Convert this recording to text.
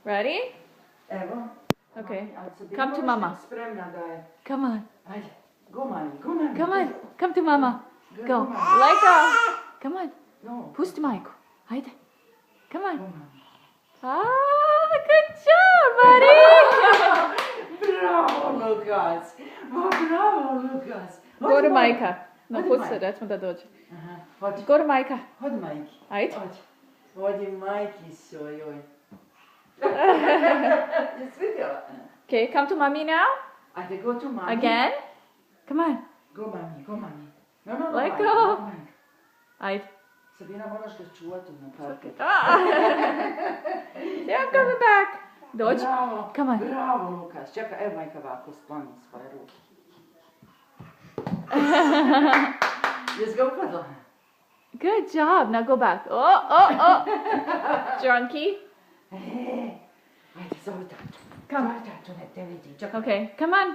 Ready? Evo. Okay. Ali se Come to mama. Spremna da je. Come on. Ajde. Go, mami, go, mami. Come on. Come to mama. Go. mami. Let go. Come on. No. Pusti majku. Ajde. Come Go, on. mami. Ah, good job, buddy. Bravo, Lukas. Bravo, Lukas. Go to majka. No, Hodi, pusti majka. se, recimo da dođe. Aha, hodi. Go to majka. Hodi, majki. Ajde. Hodi. Hodi, majki svojoj. Jesi vidjela? Okay, come to mommy now. Ajde, go to mami. Again. Come on. Go, mami, go, mami. No, Let majka, go. no, majka. Ajde. Sabina, moraš ga čuvati na parketu. Ah. Yeah, I'm coming back. Dođi. Bravo, Come on. bravo, Lukas. Čekaj, evo majka ovako skloni svoje ruke. Jesi ga upadla? Good job. Now go back. Oh. Drunky. Ajde, zovi tatu. Zovi tatu, ne te vidi. Čekaj. Okay, come on.